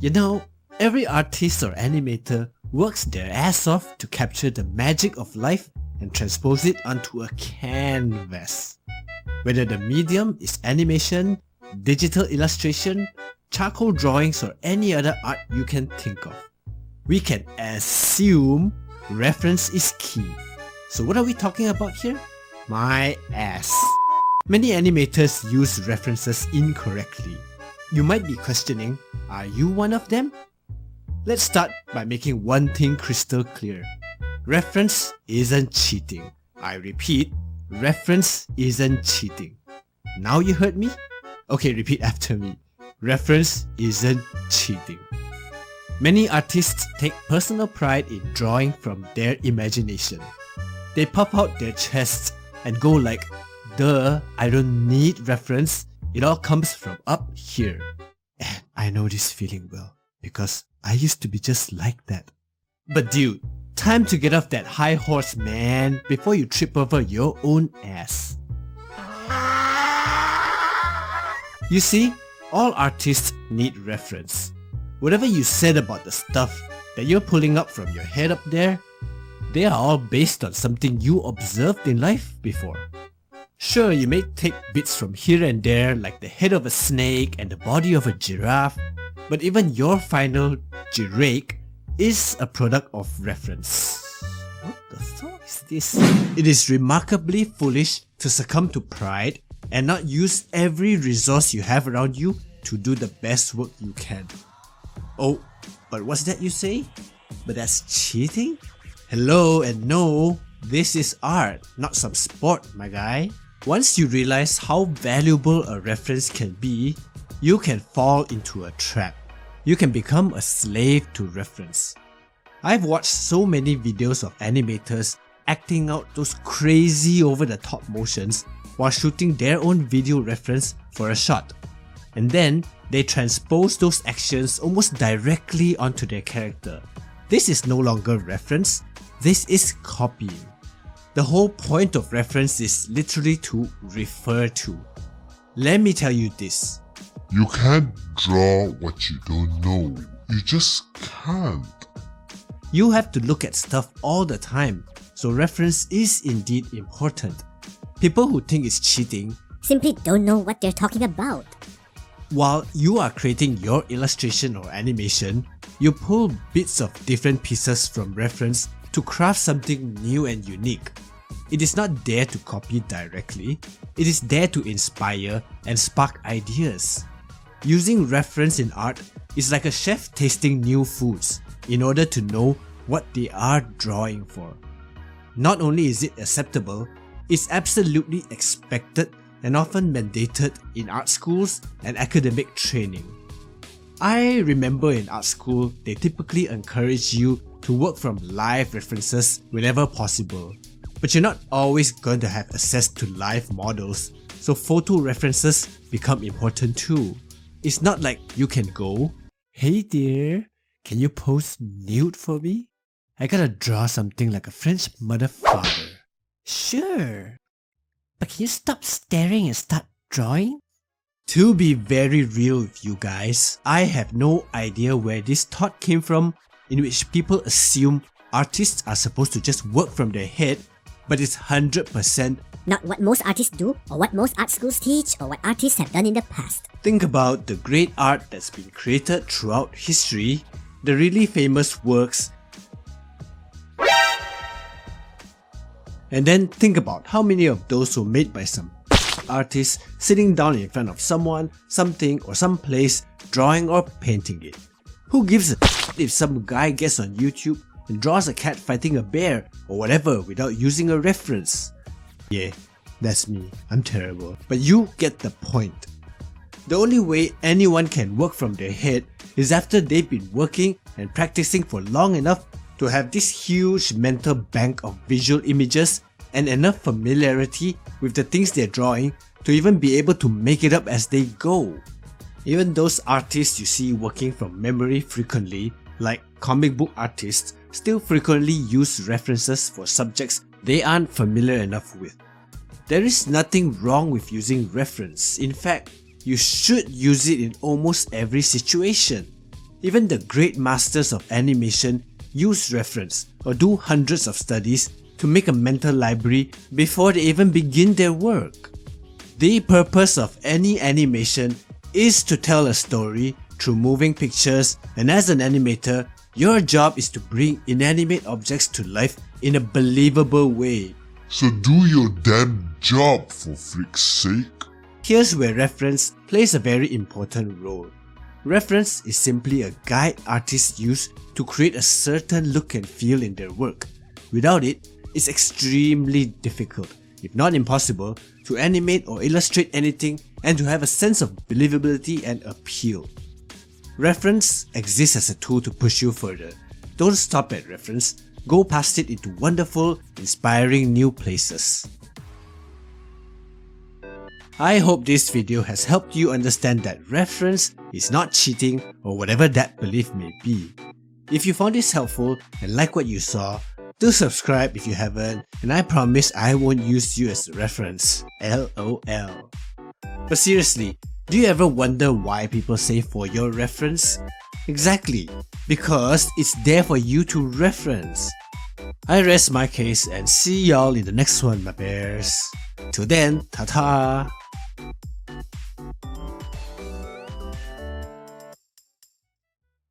You know, every artist or animator works their ass off to capture the magic of life and transpose it onto a canvas. Whether the medium is animation, digital illustration, charcoal drawings, or any other art you can think of, we can assume reference is key. So what are we talking about here? My ass. Many animators use references incorrectly. You might be questioning, are you one of them? Let's start by making one thing crystal clear. Reference isn't cheating. I repeat, reference isn't cheating. Now you heard me? Okay, repeat after me. Reference isn't cheating. Many artists take personal pride in drawing from their imagination. They puff out their chests and go like, duh, I don't need reference. It all comes from up here. And I know this feeling well, because I used to be just like that. But dude, time to get off that high horse, man, before you trip over your own ass. You see, all artists need reference. Whatever you said about the stuff that you're pulling up from your head up there, they are all based on something you observed in life before. Sure, you may take bits from here and there like the head of a snake and the body of a giraffe, but even your final giraffe is a product of reference. What the fuck is this? It is remarkably foolish to succumb to pride and not use every resource you have around you to do the best work you can. Oh, but what's that you say? But that's cheating? Hello and no, this is art, not some sport, my guy. Once you realize how valuable a reference can be, you can fall into a trap. You can become a slave to reference. I've watched so many videos of animators acting out those crazy over-the-top motions while shooting their own video reference for a shot. And then, they transpose those actions almost directly onto their character. This is no longer reference, this is copying. The whole point of reference is literally to refer to. Let me tell you this. You can't draw what you don't know. You just can't. You have to look at stuff all the time, so reference is indeed important. People who think it's cheating simply don't know what they're talking about. While you are creating your illustration or animation, you pull bits of different pieces from reference to craft something new and unique. It is not there to copy directly, it is there to inspire and spark ideas. Using reference in art is like a chef tasting new foods in order to know what they are drawing for. Not only is it acceptable, it's absolutely expected and often mandated in art schools and academic training. I remember in art school, they typically encourage you to work from live references whenever possible. But you're not always going to have access to live models, so photo references become important too. It's not like you can go, "Hey dear, can you pose nude for me? I gotta draw something like a French mother-father." Sure, but can you stop staring and start drawing? To be very real with you guys, I have no idea where this thought came from in which people assume artists are supposed to just work from their head, but it's 100% not what most artists do, or what most art schools teach, or what artists have done in the past. Think about the great art that's been created throughout history, the really famous works, and then think about how many of those were made by some artist sitting down in front of someone, something, or some place, drawing or painting it. Who gives a if some guy gets on YouTube and draws a cat fighting a bear or whatever without using a reference? Yeah, that's me. I'm terrible. But you get the point. The only way anyone can work from their head is after they've been working and practicing for long enough to have this huge mental bank of visual images and enough familiarity with the things they're drawing to even be able to make it up as they go. Even those artists you see working from memory frequently, like comic book artists, still frequently use references for subjects they aren't familiar enough with. There is nothing wrong with using reference. In fact, you should use it in almost every situation. Even the great masters of animation use reference or do hundreds of studies to make a mental library before they even begin their work. The purpose of any animation is to tell a story through moving pictures, and as an animator, your job is to bring inanimate objects to life in a believable way. So do your damn job, for freak's sake. Here's where reference plays a very important role. Reference is simply a guide artists use to create a certain look and feel in their work. Without it, it's extremely difficult, if not impossible, to animate or illustrate anything and to have a sense of believability and appeal. Reference exists as a tool to push you further. Don't stop at reference, go past it into wonderful, inspiring new places. I hope this video has helped you understand that reference is not cheating or whatever that belief may be. If you found this helpful and like what you saw, do subscribe if you haven't, and I promise I won't use you as a reference. LOL. But seriously, do you ever wonder why people say for your reference? Exactly, because it's there for you to reference. I rest my case and see y'all in the next one, my bears. Till then, ta-ta!